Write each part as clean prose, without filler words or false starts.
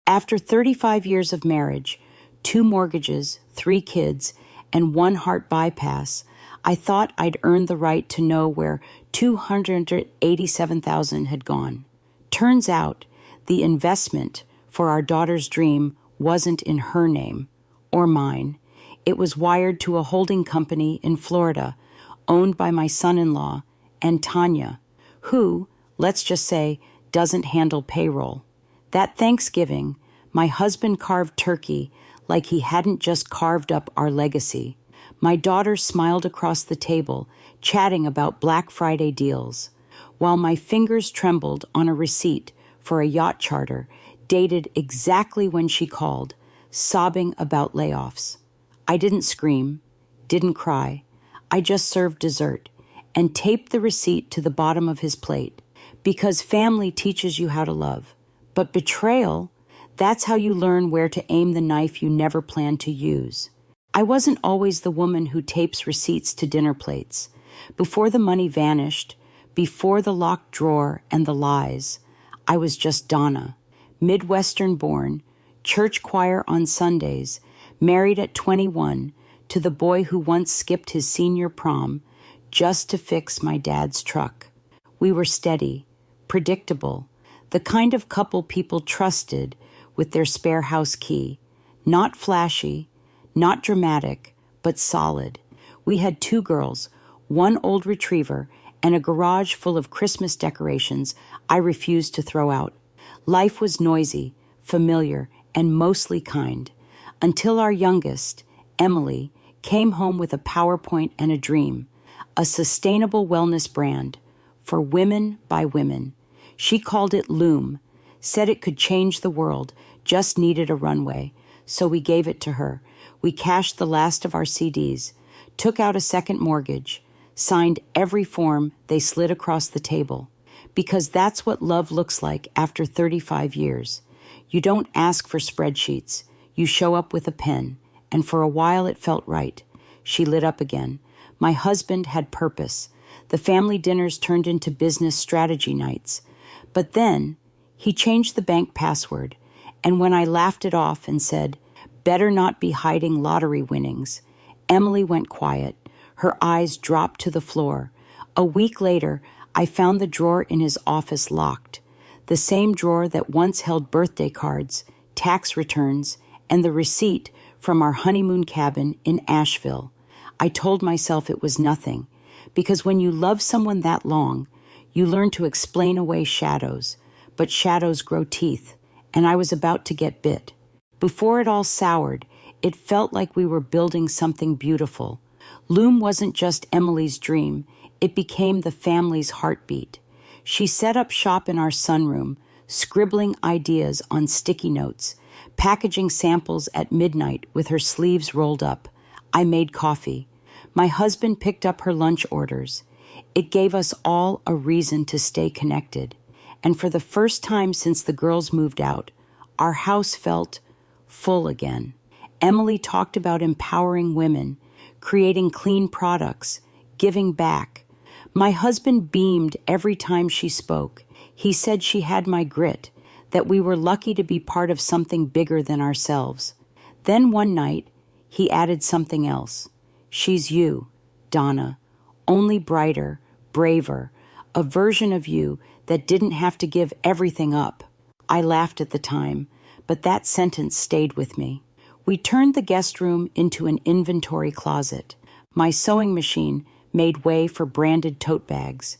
After 35 years of marriage, 2 mortgages, 3 kids, and 1 heart bypass, I thought I'd earned the right to know where $287,000 had gone. Turns out, the investment for our daughter's dream wasn't in her name or mine. It was wired to a holding company in Florida, owned by my son-in-law and Tanya, who, let's just say, doesn't handle payroll. That Thanksgiving, my husband carved turkey like he hadn't just carved up our legacy. My daughter smiled across the table, chatting about Black Friday deals, while my fingers trembled on a receipt for a yacht charter dated exactly when she called, sobbing about layoffs. I didn't scream, didn't cry. I just served dessert and taped the receipt to the bottom of his plate, because family teaches you how to love. But betrayal, that's how you learn where to aim the knife you never planned to use. I wasn't always the woman who tapes receipts to dinner plates. Before the money vanished, before the locked drawer and the lies, I was just Donna, Midwestern-born, church choir on Sundays, married at 21 to the boy who once skipped his senior prom just to fix my dad's truck. We were steady, predictable, the kind of couple people trusted with their spare house key. Not flashy, not dramatic, but solid. We had 2 girls, 1 old retriever, and a garage full of Christmas decorations I refused to throw out. Life was noisy, familiar, and mostly kind, until our youngest, Emily, came home with a PowerPoint and a dream, a sustainable wellness brand for women by women. She called it Loom, said it could change the world, just needed a runway. So we gave it to her. We cashed the last of our CDs, took out a second mortgage, signed every form they slid across the table, because that's what love looks like after 35 years. You don't ask for spreadsheets. You show up with a pen, and for a while it felt right. She lit up again. My husband had purpose. The family dinners turned into business strategy nights. But then he changed the bank password, and when I laughed it off and said, "Better not be hiding lottery winnings," Emily went quiet. Her eyes dropped to the floor. A week later, I found the drawer in his office locked, the same drawer that once held birthday cards, tax returns, and the receipt from our honeymoon cabin in Asheville. I told myself it was nothing, because when you love someone that long, you learn to explain away shadows, but shadows grow teeth, and I was about to get bit. Before it all soured, it felt like we were building something beautiful. Loom wasn't just Emily's dream, it became the family's heartbeat. She set up shop in our sunroom, scribbling ideas on sticky notes, packaging samples at midnight with her sleeves rolled up. I made coffee. My husband picked up her lunch orders. It gave us all a reason to stay connected. And for the first time since the girls moved out, our house felt full again. Emily talked about empowering women, creating clean products, giving back. My husband beamed every time she spoke. He said she had my grit, that we were lucky to be part of something bigger than ourselves. Then one night, he added something else. "She's you, Donna, only brighter, braver, a version of you that didn't have to give everything up." I laughed at the time, but that sentence stayed with me. We turned the guest room into an inventory closet. My sewing machine made way for branded tote bags.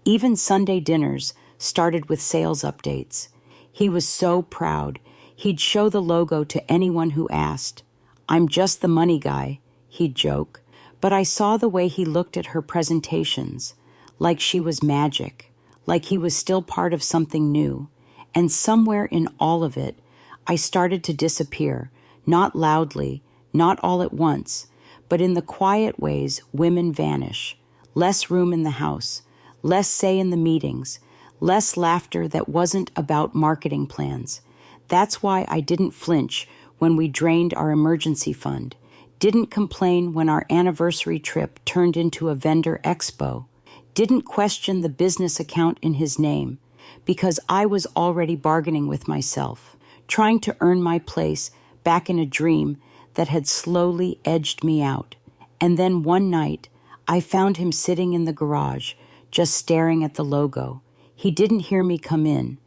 Even Sunday dinners started with sales updates. He was so proud. He'd show the logo to anyone who asked. "I'm just the money guy," he'd joke. But I saw the way he looked at her presentations, like she was magic, like he was still part of something new. And somewhere in all of it, I started to disappear, not loudly, not all at once, but in the quiet ways women vanish. Less room in the house, less say in the meetings, less laughter that wasn't about marketing plans. That's why I didn't flinch when we drained our emergency fund, didn't complain when our anniversary trip turned into a vendor expo, didn't question the business account in his name, because I was already bargaining with myself. trying to earn my place back in a dream that had slowly edged me out. And then one night, I found him sitting in the garage, just staring at the logo. He didn't hear me come in,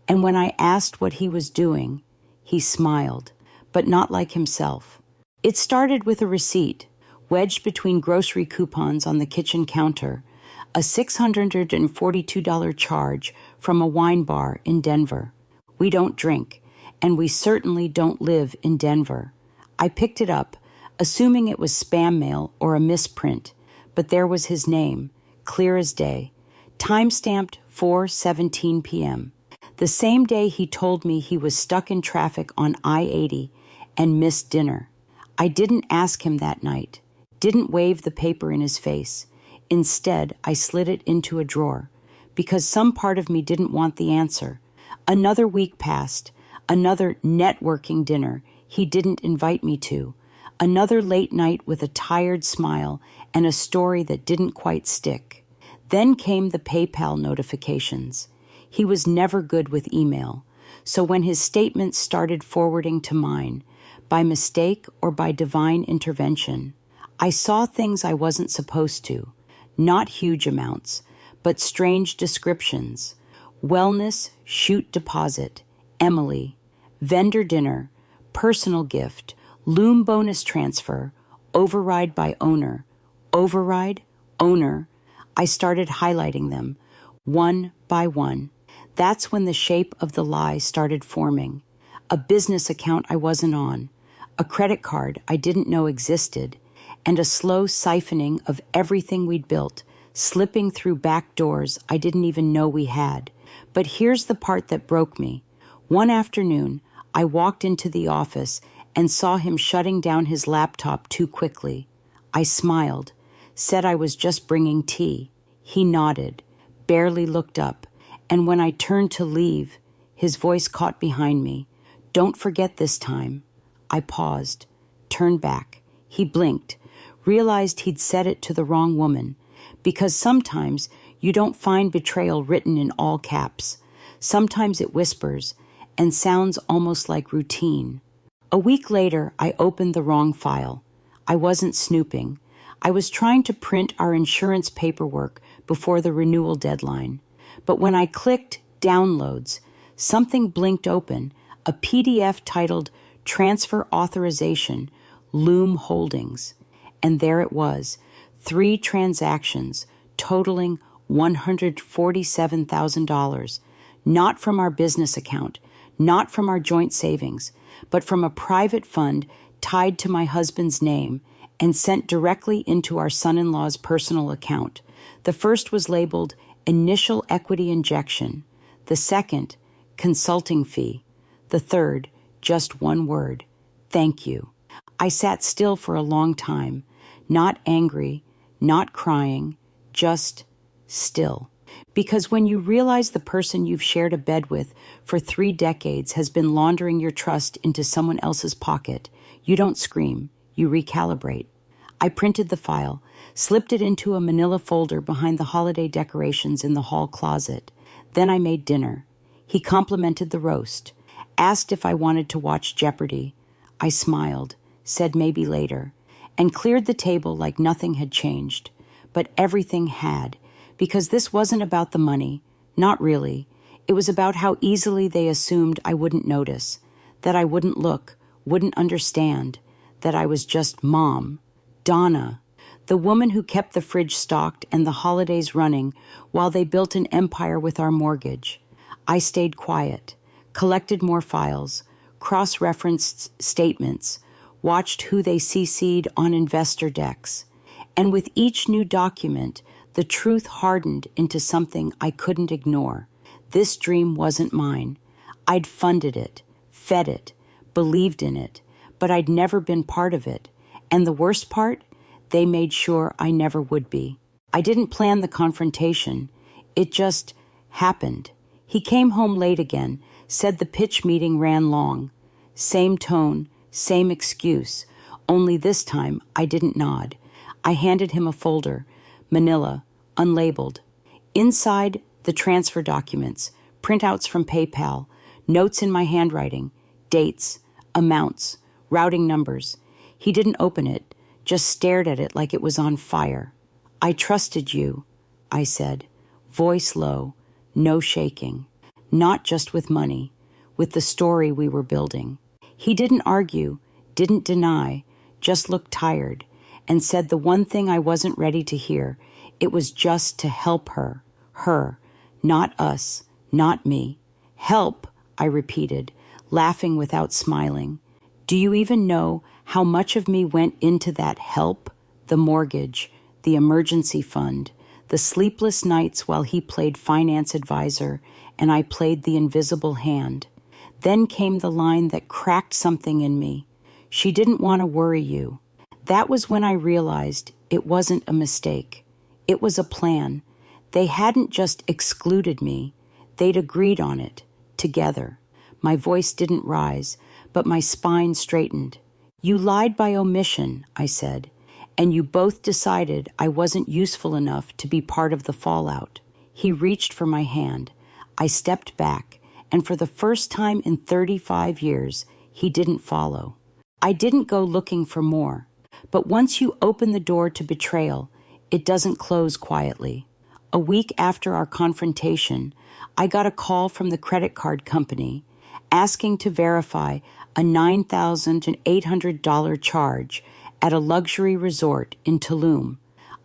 and when I asked what he was doing, he smiled, but not like himself. It started with a receipt, wedged between grocery coupons on the kitchen counter, a $642 charge from a wine bar in Denver. We don't drink, and we certainly don't live in Denver. I picked it up, assuming it was spam mail or a misprint, but there was his name, clear as day, time-stamped 4:17 p.m., the same day he told me he was stuck in traffic on I-80 and missed dinner. I didn't ask him that night, didn't wave the paper in his face. Instead, I slid it into a drawer, because some part of me didn't want the answer. Another week passed, another networking dinner he didn't invite me to, another late night with a tired smile and a story that didn't quite stick. Then came the PayPal notifications. He was never good with email, so when his statements started forwarding to mine, by mistake or by divine intervention, I saw things I wasn't supposed to. Not huge amounts, but strange descriptions. Wellness, shoot deposit, Emily, vendor dinner, personal gift, loom bonus transfer, override by owner, override, owner. I started highlighting them, one by one. That's when the shape of the lie started forming. A business account I wasn't on, a credit card I didn't know existed, and a slow siphoning of everything we'd built, slipping through back doors I didn't even know we had. But here's the part that broke me. One afternoon, I walked into the office and saw him shutting down his laptop too quickly. I smiled, said I was just bringing tea. He nodded, barely looked up, and when I turned to leave, his voice caught behind me. "Don't forget this time." I paused, turned back. He blinked, realized he'd said it to the wrong woman, because sometimes you don't find betrayal written in all caps. Sometimes it whispers and sounds almost like routine. A week later, I opened the wrong file. I wasn't snooping. I was trying to print our insurance paperwork before the renewal deadline. But when I clicked Downloads, something blinked open, a PDF titled Transfer Authorization, Loom Holdings. And there it was, 3 transactions totaling $147,000, not from our business account, not from our joint savings, but from a private fund tied to my husband's name and sent directly into our son-in-law's personal account. The first was labeled Initial Equity Injection, the second, Consulting Fee, the third, just one word, Thank you. I sat still for a long time, not angry, not crying, just still. Because when you realize the person you've shared a bed with for 3 decades has been laundering your trust into someone else's pocket, you don't scream, you recalibrate. I printed the file, slipped it into a manila folder behind the holiday decorations in the hall closet. Then I made dinner. He complimented the roast, asked if I wanted to watch Jeopardy. I smiled, said maybe later, and cleared the table like nothing had changed. But everything had, because this wasn't about the money. Not really. It was about how easily they assumed I wouldn't notice, that I wouldn't look, wouldn't understand, that I was just Mom, Donna, the woman who kept the fridge stocked and the holidays running while they built an empire with our mortgage. I stayed quiet, collected more files, cross-referenced statements, watched who they CC'd on investor decks. And with each new document, the truth hardened into something I couldn't ignore. This dream wasn't mine. I'd funded it, fed it, believed in it, but I'd never been part of it. And the worst part, they made sure I never would be. I didn't plan the confrontation. It just happened. He came home late again, said the pitch meeting ran long. Same tone, same excuse, only this time I didn't nod. I handed him a folder, manila, unlabeled. Inside, the transfer documents, printouts from PayPal, notes in my handwriting, dates, amounts, routing numbers. He didn't open it, just stared at it like it was on fire. "I trusted you," I said, voice low, no shaking. Not just with money, with the story we were building. He didn't argue, didn't deny, just looked tired, and said the one thing I wasn't ready to hear. It was just to help her, not us, not me. "Help," I repeated, laughing without smiling. "Do you even know how much of me went into that help? The mortgage, the emergency fund, the sleepless nights while he played finance advisor and I played the invisible hand. Then came the line that cracked something in me. She didn't want to worry you. That was when I realized it wasn't a mistake. It was a plan. They hadn't just excluded me. They'd agreed on it, together. My voice didn't rise, but my spine straightened. "You lied by omission," I said, "and you both decided I wasn't useful enough to be part of the fallout." He reached for my hand. I stepped back, and for the first time in 35 years, he didn't follow. I didn't go looking for more. But once you open the door to betrayal, it doesn't close quietly. A week after our confrontation, I got a call from the credit card company asking to verify a $9,800 charge at a luxury resort in Tulum.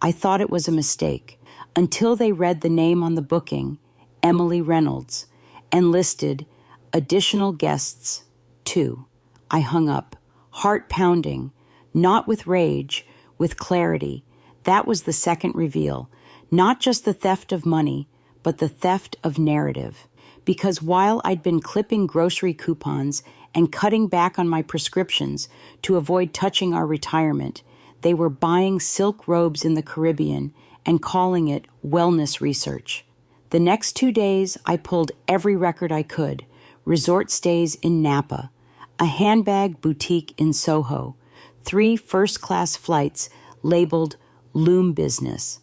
I thought it was a mistake until they read the name on the booking, Emily Reynolds, and listed additional guests, too. I hung up, heart pounding, not with rage, with clarity. That was the second reveal, not just the theft of money, but the theft of narrative. Because while I'd been clipping grocery coupons and cutting back on my prescriptions to avoid touching our retirement, they were buying silk robes in the Caribbean and calling it wellness research. The next 2 days, I pulled every record I could: resort stays in Napa, a handbag boutique in Soho, 3 first-class flights labeled Loom Business,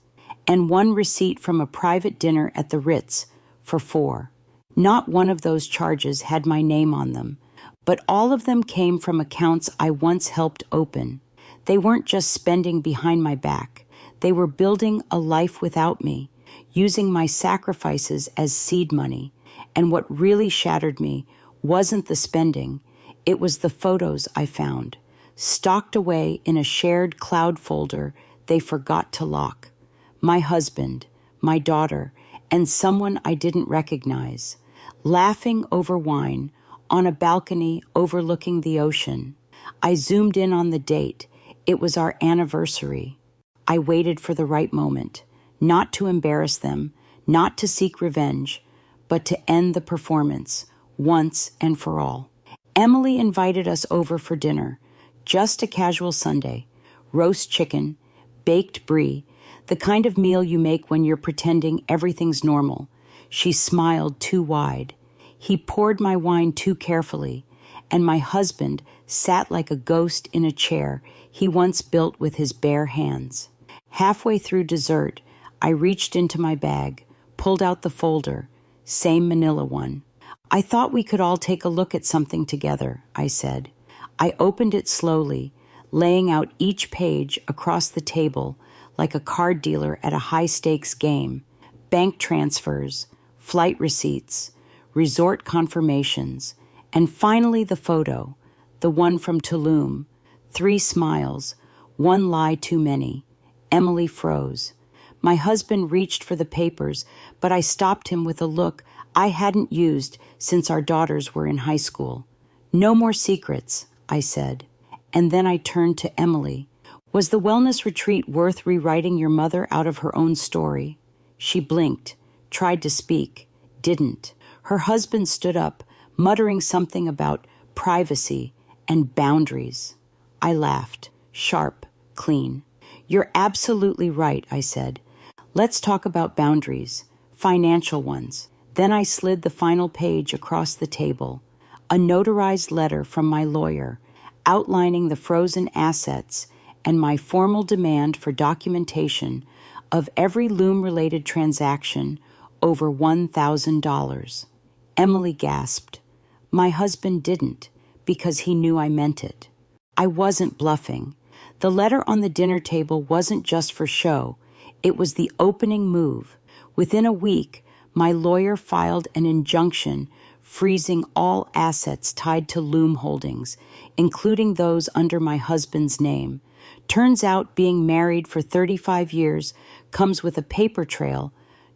and 1 receipt from a private dinner at the Ritz for 4. Not one of those charges had my name on them, but all of them came from accounts I once helped open. They weren't just spending behind my back. They were building a life without me, using my sacrifices as seed money. And what really shattered me wasn't the spending. It was the photos I found, stocked away in a shared cloud folder they forgot to lock. My husband, my daughter, and someone I didn't recognize, laughing over wine on a balcony overlooking the ocean. I zoomed in on the date. It was our anniversary. I waited for the right moment, not to embarrass them, not to seek revenge, but to end the performance, once and for all. Emily invited us over for dinner, just a casual Sunday, roast chicken, baked brie, the kind of meal you make when you're pretending everything's normal. She smiled too wide. He poured my wine too carefully, and my husband sat like a ghost in a chair he once built with his bare hands. Halfway through dessert, I reached into my bag, pulled out the folder, same manila one. "I thought we could all take a look at something together," I said. I opened it slowly, laying out each page across the table like a card dealer at a high-stakes game. Bank transfers, flight receipts, resort confirmations, and finally the photo, the one from Tulum. 3 smiles, 1 lie too many. Emily froze. My husband reached for the papers, but I stopped him with a look I hadn't used since our daughters were in high school. "No more secrets," I said. And then I turned to Emily. "Was the wellness retreat worth rewriting your mother out of her own story?" She blinked, tried to speak, didn't. Her husband stood up, muttering something about privacy and boundaries. I laughed, sharp, clean. "You're absolutely right," I said. "Let's talk about boundaries, financial ones." Then I slid the final page across the table, a notarized letter from my lawyer outlining the frozen assets and my formal demand for documentation of every Loom-related transaction over $1,000. Emily gasped. My husband didn't, because he knew I meant it. I wasn't bluffing. The letter on the dinner table wasn't just for show. It was the opening move. Within a week, my lawyer filed an injunction freezing all assets tied to Loom Holdings, including those under my husband's name. Turns out being married for 35 years comes with a paper trail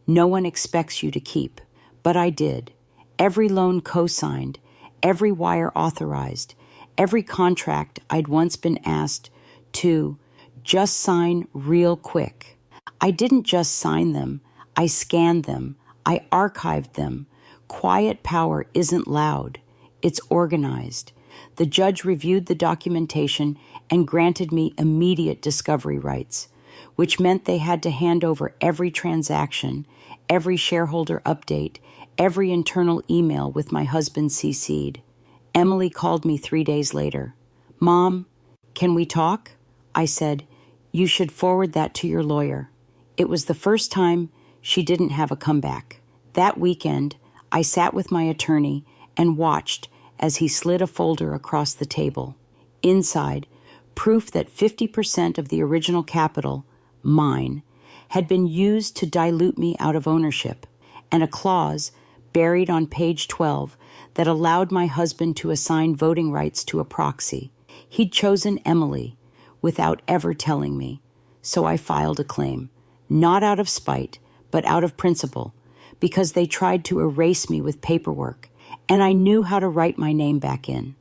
no one expects you to keep. But I did. Every loan co-signed, every wire authorized, every contract I'd once been asked to just sign real quick. I didn't just sign them, I scanned them, I archived them. Quiet power isn't loud, it's organized. The judge reviewed the documentation and granted me immediate discovery rights, which meant they had to hand over every transaction, every shareholder update, every internal email with my husband CC'd. Emily called me 3 days later. "Mom, can we talk?" I said, "You should forward that to your lawyer." It was the first time she didn't have a comeback. That weekend, I sat with my attorney and watched as he slid a folder across the table. Inside, proof that 50% of the original capital, mine, had been used to dilute me out of ownership, and a clause buried on page 12 that allowed my husband to assign voting rights to a proxy. He'd chosen Emily without ever telling me, so I filed a claim, not out of spite, but out of principle, because they tried to erase me with paperwork, and I knew how to write my name back in.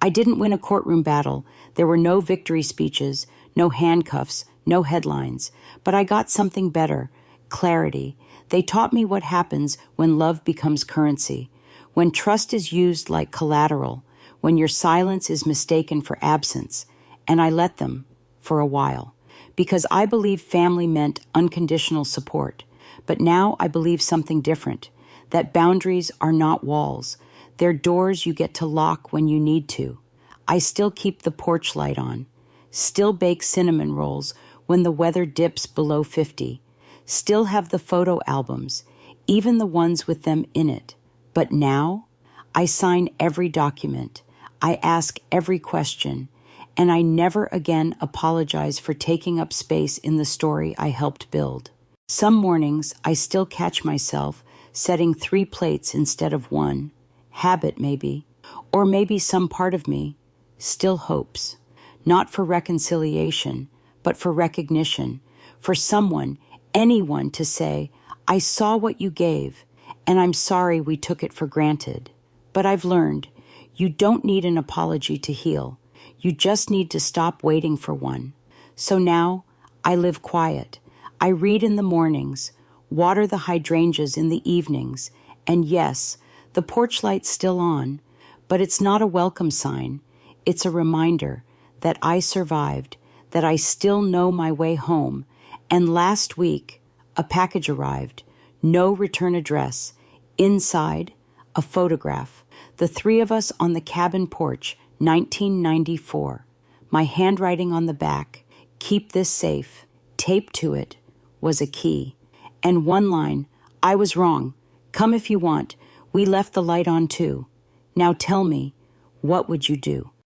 I didn't win a courtroom battle. There were no victory speeches, no handcuffs, no headlines, but I got something better, clarity. They taught me what happens when love becomes currency, when trust is used like collateral, when your silence is mistaken for absence, and I let them, for a while, because I believed family meant unconditional support. But now I believe something different, that boundaries are not walls. They're doors you get to lock when you need to. I still keep the porch light on, still bake cinnamon rolls when the weather dips below 50, still have the photo albums, even the ones with them in it. But now, I sign every document, I ask every question, and I never again apologize for taking up space in the story I helped build. Some mornings, I still catch myself setting 3 plates instead of 1. Habit, maybe. Or maybe some part of me still hopes. Not for reconciliation, but for recognition. For someone, anyone to say, "I saw what you gave, and I'm sorry we took it for granted." But I've learned, you don't need an apology to heal. You just need to stop waiting for one. So now, I live quiet. I read in the mornings, water the hydrangeas in the evenings, and yes, the porch light's still on, but it's not a welcome sign. It's a reminder that I survived, that I still know my way home. And last week, a package arrived, no return address. Inside, a photograph, the 3 of us on the cabin porch, 1994. My handwriting on the back, "Keep this safe," taped to it, was a key. And one line, "I was wrong. Come if you want. We left the light on too. Now tell me, what would you do?"